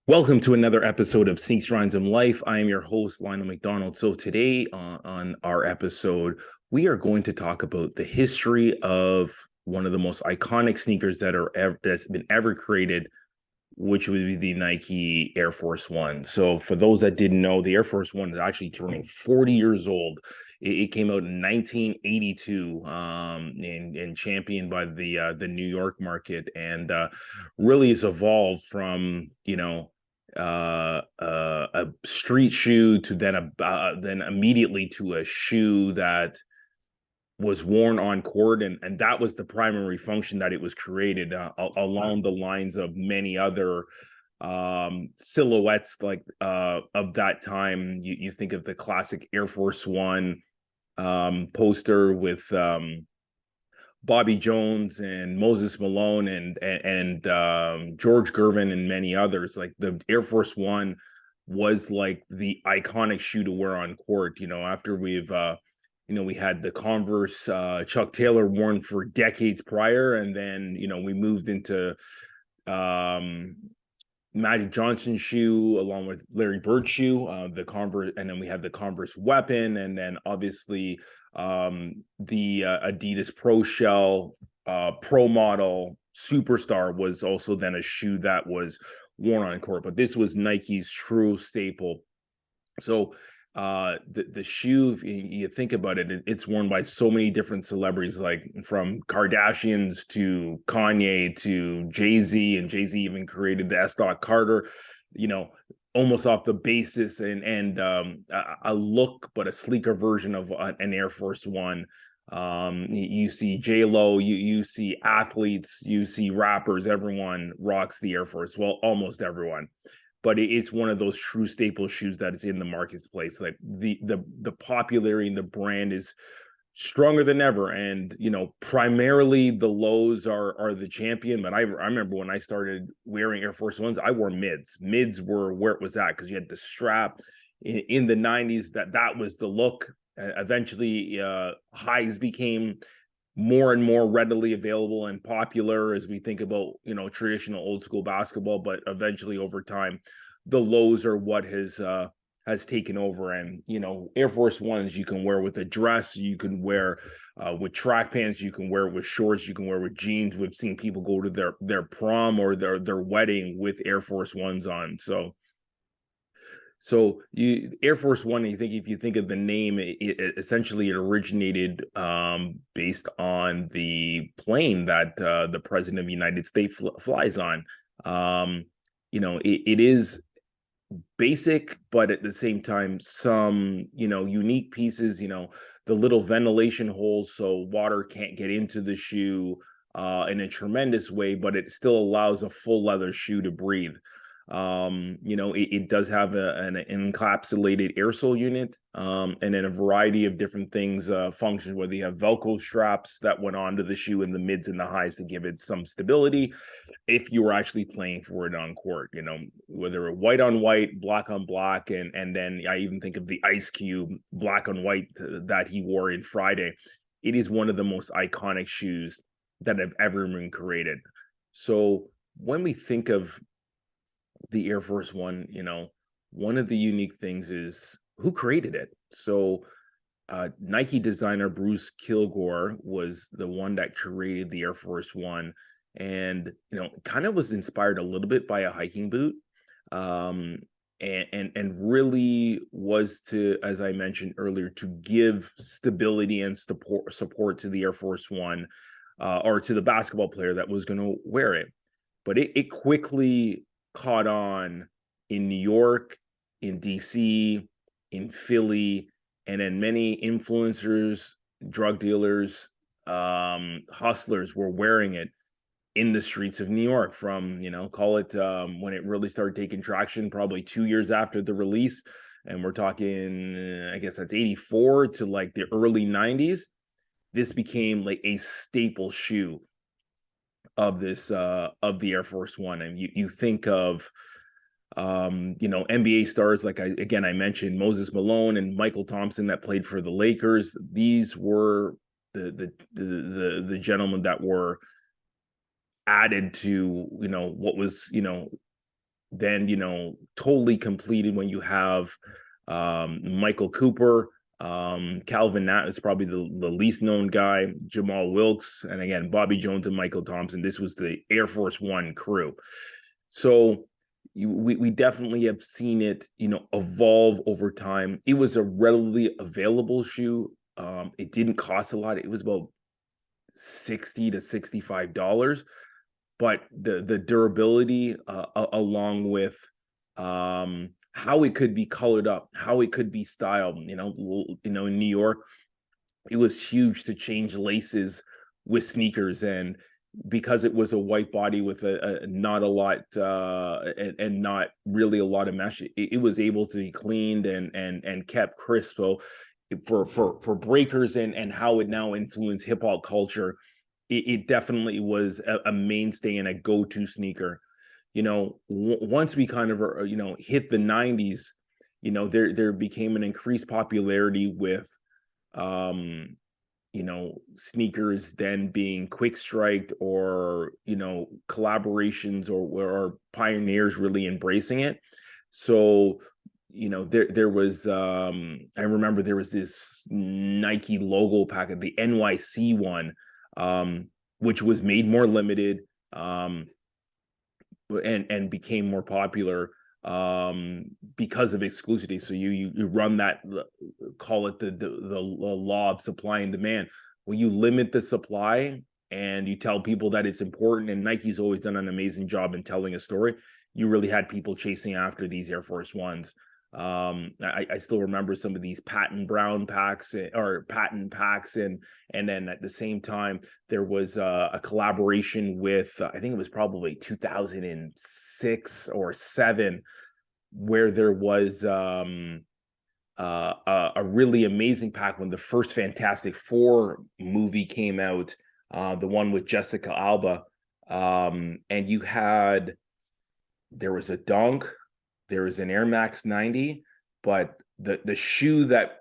Welcome to another episode of Sneaks, Rhymes, and Life. I am your host, Lionel McDonald. So today on our episode, we are going to talk about the history of one of the most iconic sneakers that's been ever created, which would be the Nike Air Force One. So for those that didn't know, the Air Force One is actually turning 40 years old. It came out in 1982, and championed by the New York market, and really has evolved from a street shoe to then immediately to a shoe that was worn on court, and that was the primary function that it was created, along the lines of many other silhouettes of that time. You think of the classic Air Force One poster with Bobby Jones and Moses Malone and George Gervin and many others. Like the Air Force One was like the iconic shoe to wear on court. After we had the Converse Chuck Taylor worn for decades prior, and then we moved into um, Magic Johnson shoe along with Larry Bird shoe, the Converse, and then we had the Converse Weapon, and then obviously the Adidas Pro Shell Pro Model Superstar was also then a shoe that was worn on court, but this was Nike's true staple. So the shoe, if you think about it, it's worn by so many different celebrities, like from Kardashians to Kanye to Jay-Z, and Jay-Z even created the S. Carter, you know, almost off the basis and a look, but a sleeker version of an Air Force One. You see J-Lo, you see athletes, you see rappers, everyone rocks the Air Force. Well, almost everyone, but it's one of those true staple shoes that is in the marketplace. Like the popularity in the brand is stronger than ever, and primarily the lows are the champion. But I remember when I started wearing Air Force Ones, I wore mids were where it was at, because you had the strap in the 90s, that was the look. Eventually highs became more and more readily available and popular as we think about traditional old school basketball, but eventually over time the lows are what has taken over. And Air Force Ones you can wear with a dress, you can wear with track pants, you can wear with shorts, you can wear with jeans. We've seen people go to their prom or their wedding with Air Force Ones on. So you Air Force One, if you think of the name, essentially it originated based on the plane that the President of the United States flies on. It is basic, but at the same time, some unique pieces. The little ventilation holes so water can't get into the shoe in a tremendous way, but it still allows a full leather shoe to breathe. It does have an encapsulated airsole unit, and then a variety of different things, functions, whether you have Velcro straps that went onto the shoe in the mids and the highs to give it some stability if you were actually playing for it on court. Whether white on white, black on black, and then I even think of the Ice Cube black on white that he wore in Friday. It is one of the most iconic shoes that have ever been created. So when we think of the Air Force One, one of the unique things is who created it. So Nike designer Bruce Kilgore was the one that created the Air Force One, and kind of was inspired a little bit by a hiking boot, um, and really was to, as I mentioned earlier, to give stability and support to the Air Force One, or to the basketball player that was going to wear it. But it quickly caught on in New York, in DC, in Philly, and then many influencers, drug dealers, hustlers were wearing it in the streets of New York from, call it, when it really started taking traction, probably 2 years after the release. And we're talking, I guess that's 84 to like the early 90s. This became like a staple shoe of the Air Force One. And you think of NBA stars, like I mentioned Moses Malone and Michael Thompson that played for the Lakers. These were the gentlemen that were added to what was then, totally completed when you have Michael Cooper, Calvin Nat is probably the least known guy, Jamal Wilkes, and again, Bobby Jones and Michael Thompson. This was the Air Force One crew. So we definitely have seen it, evolve over time. It was a readily available shoe. It didn't cost a lot. It was about $60 to $65, but the durability, along with how it could be colored up, how it could be styled. In New York, it was huge to change laces with sneakers, and because it was a white body with a not a lot and not really a lot of mesh, it was able to be cleaned and kept crisp. So for breakers and how it now influenced hip hop culture, it definitely was a mainstay and a go-to sneaker. Once we kind of hit the 90s, there became an increased popularity with sneakers then being quick striked, or collaborations, or pioneers really embracing it. So there was I remember there was this Nike logo packet, the NYC one, which was made more limited, and became more popular because of exclusivity. So you run that, call it the law of supply and demand. When you limit the supply and you tell people that it's important, and Nike's always done an amazing job in telling a story, you really had people chasing after these Air Force Ones. I still remember some of these patent brown packs, or patent packs, and then at the same time there was a collaboration with I think it was probably 2006 or 7, where there was a really amazing pack when the first Fantastic Four movie came out, the one with Jessica Alba, and there was a Dunk, there was an Air Max 90, but the shoe that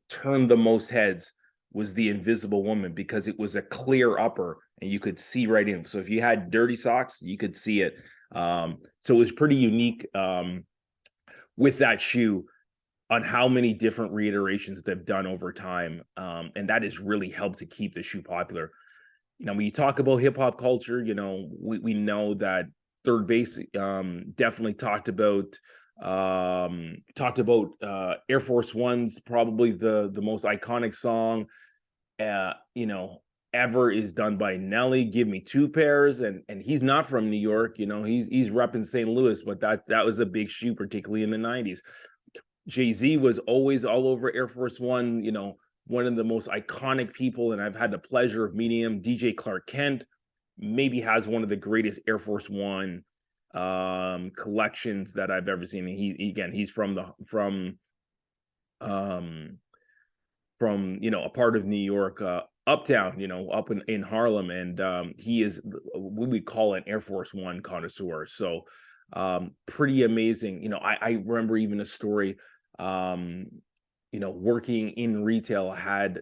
turned the most heads was the Invisible Woman, because it was a clear upper and you could see right in. So if you had dirty socks, you could see it. So it was pretty unique with that shoe, on how many different reiterations they've done over time. And that has really helped to keep the shoe popular. When you talk about hip hop culture, we know that Third Base definitely talked about Air Force One's probably the most iconic song ever is done by Nelly, Give Me Two Pairs, and he's not from New York, he's repping St. Louis, but that was a big shoe, particularly in the 90s. Jay-Z was always all over Air Force One, one of the most iconic people, and I've had the pleasure of meeting him. DJ Clark Kent maybe has one of the greatest Air Force One collections that I've ever seen. And he's from a part of New York, uptown, up in Harlem, and he is what we call an Air Force One connoisseur. So pretty amazing. I remember even a story, working in retail, had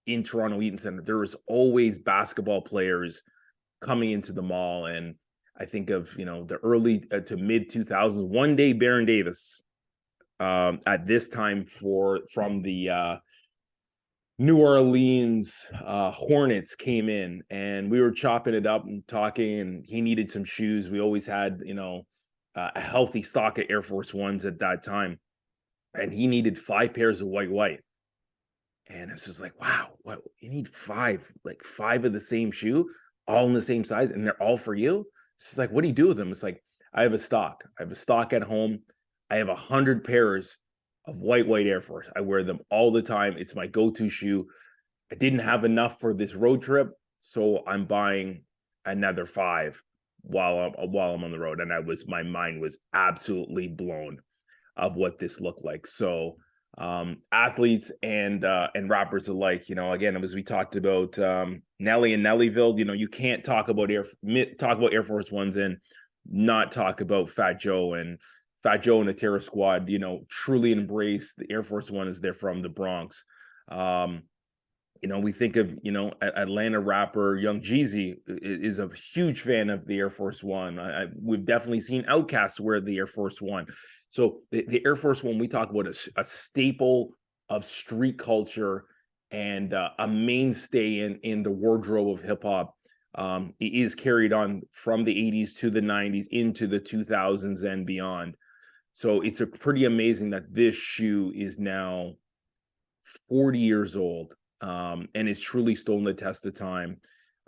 in Toronto Eaton Center, there was always basketball players coming into the mall. And I think of, the early to mid 2000s, one day Baron Davis, at this time from the New Orleans Hornets came in, and we were chopping it up and talking, and he needed some shoes. We always had, a healthy stock of Air Force Ones at that time, and he needed 5 pairs of white. And I was just like, wow, what, you need 5 of the same shoe, all in the same size, and they're all for you? It's just like, what do you do with them? It's like, I have a stock at home. I have 100 pairs of white Air Force. I wear them all the time. It's my go-to shoe. I didn't have enough for this road trip, so I'm buying another 5 while I'm on the road. And my mind was absolutely blown of what this looked like. So athletes and rappers alike, again, as we talked about Nelly and Nellyville, you can't talk about Air Force Ones and not talk about Fat Joe and the Terror Squad. Truly embrace the Air Force One as they're from the Bronx. we think of, Atlanta rapper Young Jeezy is a huge fan of the Air Force One. We've definitely seen Outkast wear the Air Force One. So the Air Force One, we talk about a staple of street culture and a mainstay in the wardrobe of hip hop. It is carried on from the 80s to the 90s into the 2000s and beyond. So it's a pretty amazing that this shoe is now 40 years old, and it's truly stolen the test of time.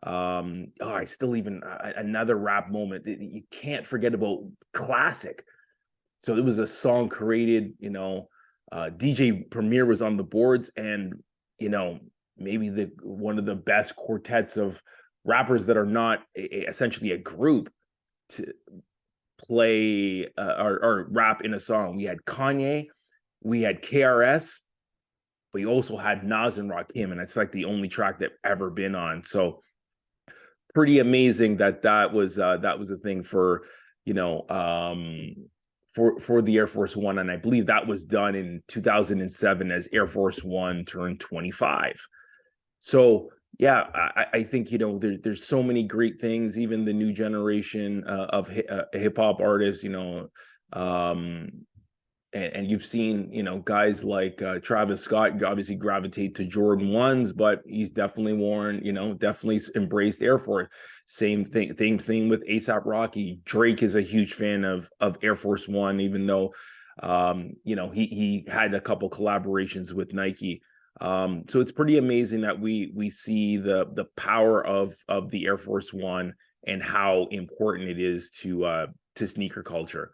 I still even another rap moment. You can't forget about Classic. So it was a song created, DJ Premier was on the boards, and maybe the one of the best quartets of rappers that are not essentially a group to play or rap in a song. We had Kanye, we had KRS, but you also had Nas and Rakim, and it's like the only track that ever been on. So pretty amazing that was a thing for for the Air Force One, and I believe that was done in 2007 as Air Force One turned 25. So yeah, I think there's so many great things. Even the new generation of hip hop artists, and you've seen guys like Travis Scott obviously gravitate to Jordan 1s, but he's definitely worn, definitely embraced Air Force. Same thing with ASAP Rocky. Drake is a huge fan of Air Force One, even though he had a couple collaborations with Nike. So it's pretty amazing that we see the power of the Air Force One and how important it is to sneaker culture.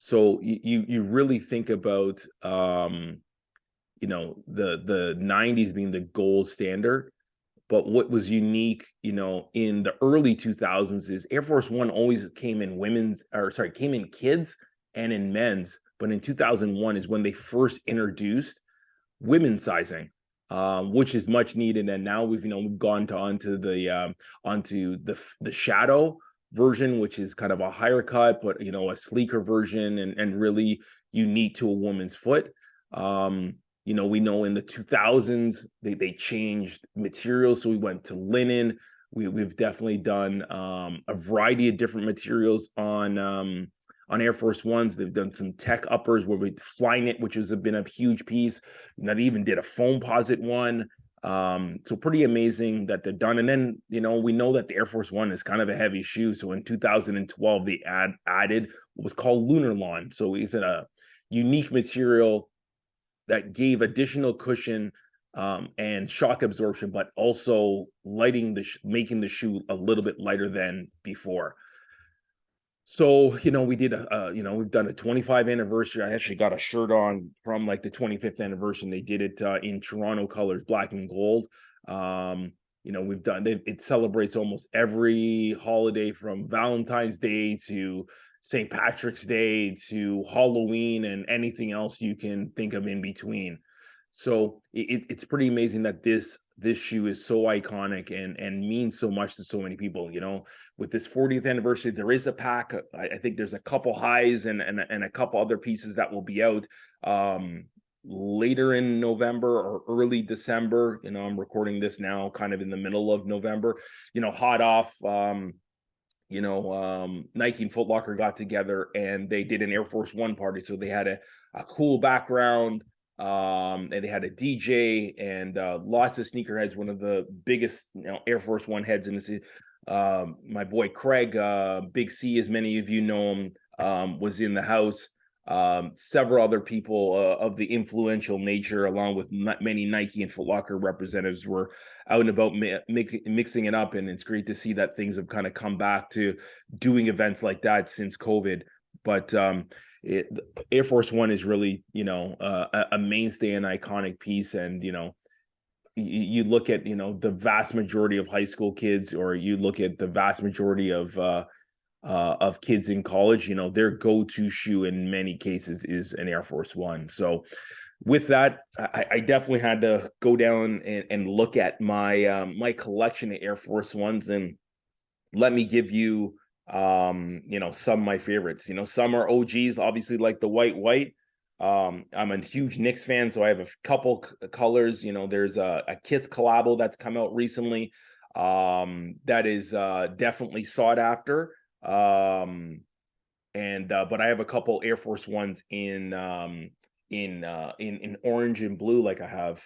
So you really think about the 90s being the gold standard, but what was unique, in the early 2000s is Air Force One always came in kids and in men's, but in 2001 is when they first introduced women's sizing, which is much needed. And now we've gone onto the Shadow version, which is kind of a higher cut, but a sleeker version and really unique to a woman's foot. We know in the 2000s they changed materials, so we went to linen. We've definitely done a variety of different materials on Air Force Ones. They've done some tech uppers where we Flyknit, which has been a huge piece. They even did a Foamposite one. So pretty amazing that they're done. And then, we know that the Air Force One is kind of a heavy shoe. So in 2012, they added what was called Lunar Lawn. So it's a unique material that gave additional cushion and shock absorption, but also making the shoe a little bit lighter than before. So, we did we've done a 25 anniversary. I actually got a shirt on from like the 25th anniversary. They did it in Toronto colors, black and gold. We've done it celebrates almost every holiday from Valentine's Day to St. Patrick's Day to Halloween and anything else you can think of in between. So it's pretty amazing that this shoe is so iconic and means so much to so many people. With this 40th anniversary, there is a pack. I think there's a couple highs and a couple other pieces that will be out later in November or early December. I'm recording this now kind of in the middle of November, hot off. Nike and Foot Locker got together and they did an Air Force One party. So they had a cool background. And they had a DJ and lots of sneakerheads. One of the biggest Air Force One heads in the city. My boy Craig, Big C, as many of you know him, was in the house. Several other people of the influential nature, along with many Nike and Foot Locker representatives, were out and about mixing it up. And it's great to see that things have kind of come back to doing events like that since COVID. But Air Force One is really, a mainstay and iconic piece. And, you look at, the vast majority of high school kids, or you look at the vast majority of kids in college, their go-to shoe in many cases is an Air Force One. So with that, I definitely had to go down and look at my collection of Air Force Ones, and let me give you some of my favorites. Some are OGs, obviously, like the white, I'm a huge Knicks fan, so I have a couple colors. You know, there's a Kith collabo that's come out recently, that is definitely sought after. And but I have a couple Air Force Ones in orange and blue. Like I have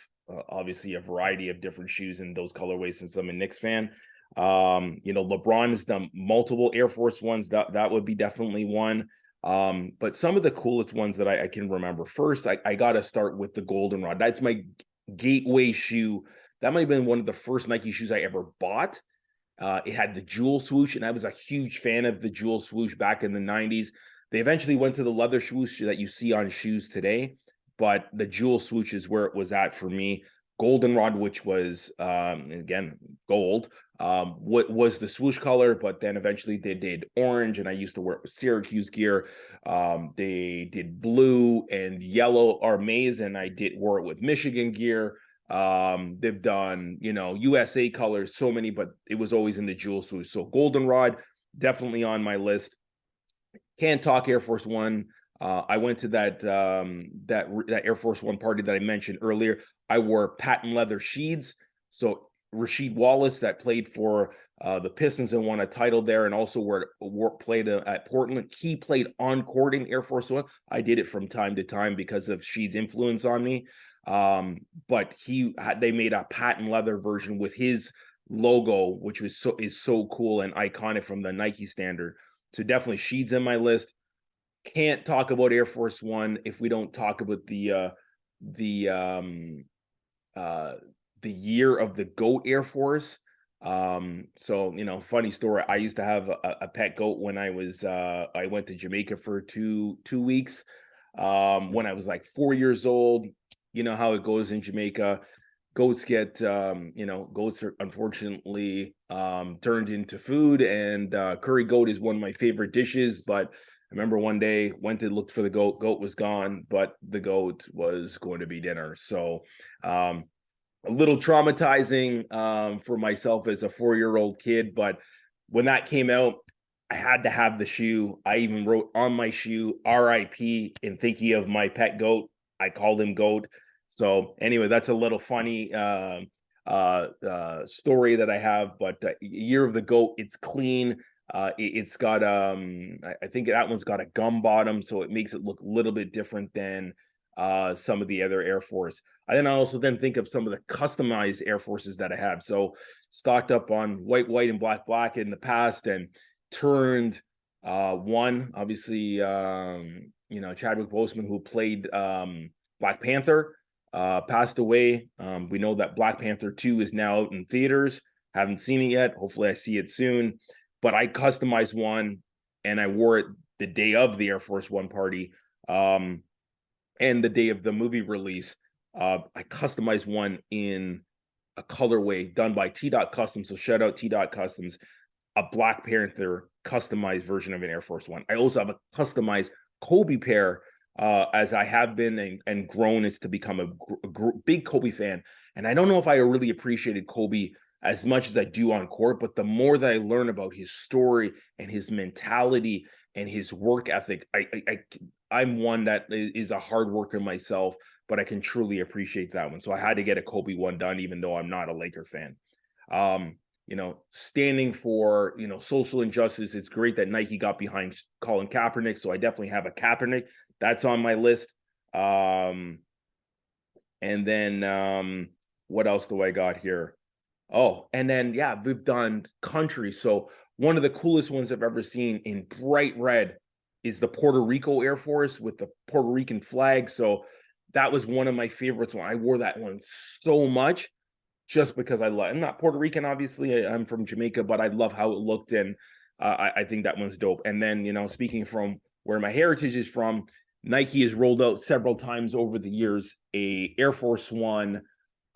obviously a variety of different shoes in those colorways since I'm a Knicks fan. You know, LeBron has done multiple Air Force Ones. That would be definitely one. But some of the coolest ones that I can remember. First, I got to start with the Goldenrod. That's my gateway shoe. That might have been one of the first Nike shoes I ever bought. It had the jewel swoosh, and I was a huge fan of the jewel swoosh back in the 90s. They eventually went to the leather swoosh that you see on shoes today, but the jewel swoosh is where it was at for me. Goldenrod, which was again gold, what was the swoosh color, but then eventually they did orange, and I used to wear it with Syracuse gear. They did blue and yellow Armaze, and I did wore it with Michigan gear. They've done, you know, USA colors, so many, but it was always in the jewel swoosh. So Goldenrod, definitely on my list. Can't talk Air Force One. I went to that Air Force One party that I mentioned earlier. I wore patent leather sheeds. So Rasheed Wallace, that played for the Pistons and won a title there, and also played at Portland. He played on court in Air Force One. I did it from time to time because of Sheed's influence on me. But they made a patent leather version with his logo, which is so cool and iconic from the Nike standard. So definitely Sheed's in my list. Can't talk about Air Force One if we don't talk about the year of the GOAT Air Force. So, you know, funny story. I used to have a pet goat when I went to Jamaica for two weeks. When I was like 4 years old. You know how it goes in Jamaica. Goats get, goats are unfortunately turned into food, and curry goat is one of my favorite dishes. But I remember one day went to look for the goat. Goat was gone, but the goat was going to be dinner. So a little traumatizing for myself as a 4-year-old kid. But when that came out, I had to have the shoe. I even wrote on my shoe RIP in thinking of my pet goat. I called him Goat. So anyway, that's a little funny story that I have. But Year of the Goat, it's clean. It's got I think that one's got a gum bottom, so it makes it look a little bit different than some of the other Air Force. I also think of some of the customized Air Forces that I have. So stocked up on white, and black in the past, and turned one, obviously, Chadwick Boseman, who played Black Panther, passed away. We know that Black Panther 2 is now out in theaters. Haven't seen it yet. Hopefully I see it soon. But I customized one, and I wore it the day of the Air Force One party, and the day of the movie release. I customized one in a colorway done by T-Dot Customs. So shout out T-Dot Customs, a Black Panther customized version of an Air Force One. I also have a customized Kobe pair, as I have been and grown as to become a big Kobe fan. And I don't know if I really appreciated Kobe as much as I do on court, but the more that I learn about his story and his mentality and his work ethic, I'm one that is a hard worker myself, but I can truly appreciate that one. So I had to get a Kobe one done, even though I'm not a Laker fan. Standing for, social injustice. It's great that Nike got behind Colin Kaepernick. So I definitely have a Kaepernick. That's on my list. And then what else do I got here? Oh, and then, yeah, we've done country. So one of the coolest ones I've ever seen in bright red is the Puerto Rico Air Force with the Puerto Rican flag. So that was one of my favorites. I wore that one so much just because I'm not Puerto Rican, obviously. I'm from Jamaica, but I love how it looked, and I think that one's dope. And then, speaking from where my heritage is from, Nike has rolled out several times over the years a Air Force One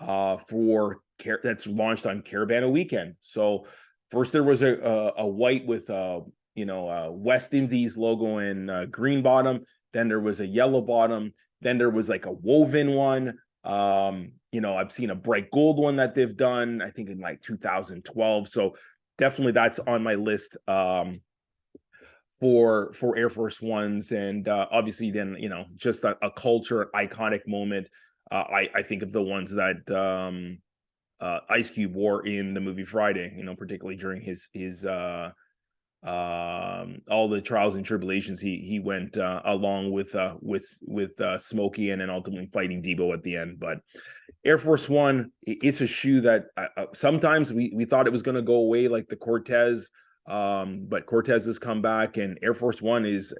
that's launched on Caravana weekend. So first there was a white with West Indies logo and green bottom. Then there was a yellow bottom. Then there was like a woven one. I've seen a bright gold one that they've done, I think in like 2012. So definitely that's on my list for Air Force Ones, and obviously then just a culture iconic moment. I think of the ones that Ice Cube wore in the movie Friday, particularly during his all the trials and tribulations he went along with Smokey, and then ultimately fighting Debo at the end. But Air Force One, it's a shoe that sometimes we thought it was going to go away, like the Cortez, but Cortez has come back, and Air Force One is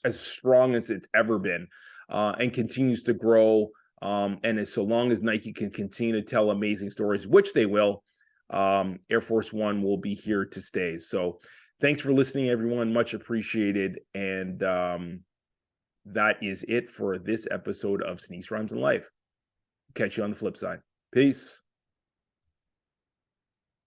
as strong as it's ever been, and continues to grow. And as so long as Nike can continue to tell amazing stories, which they will, Air Force One will be here to stay. So thanks for listening, everyone. Much appreciated. And that is it for this episode of Sneaks, Rhymes, and Life. Catch you on the flip side. Peace.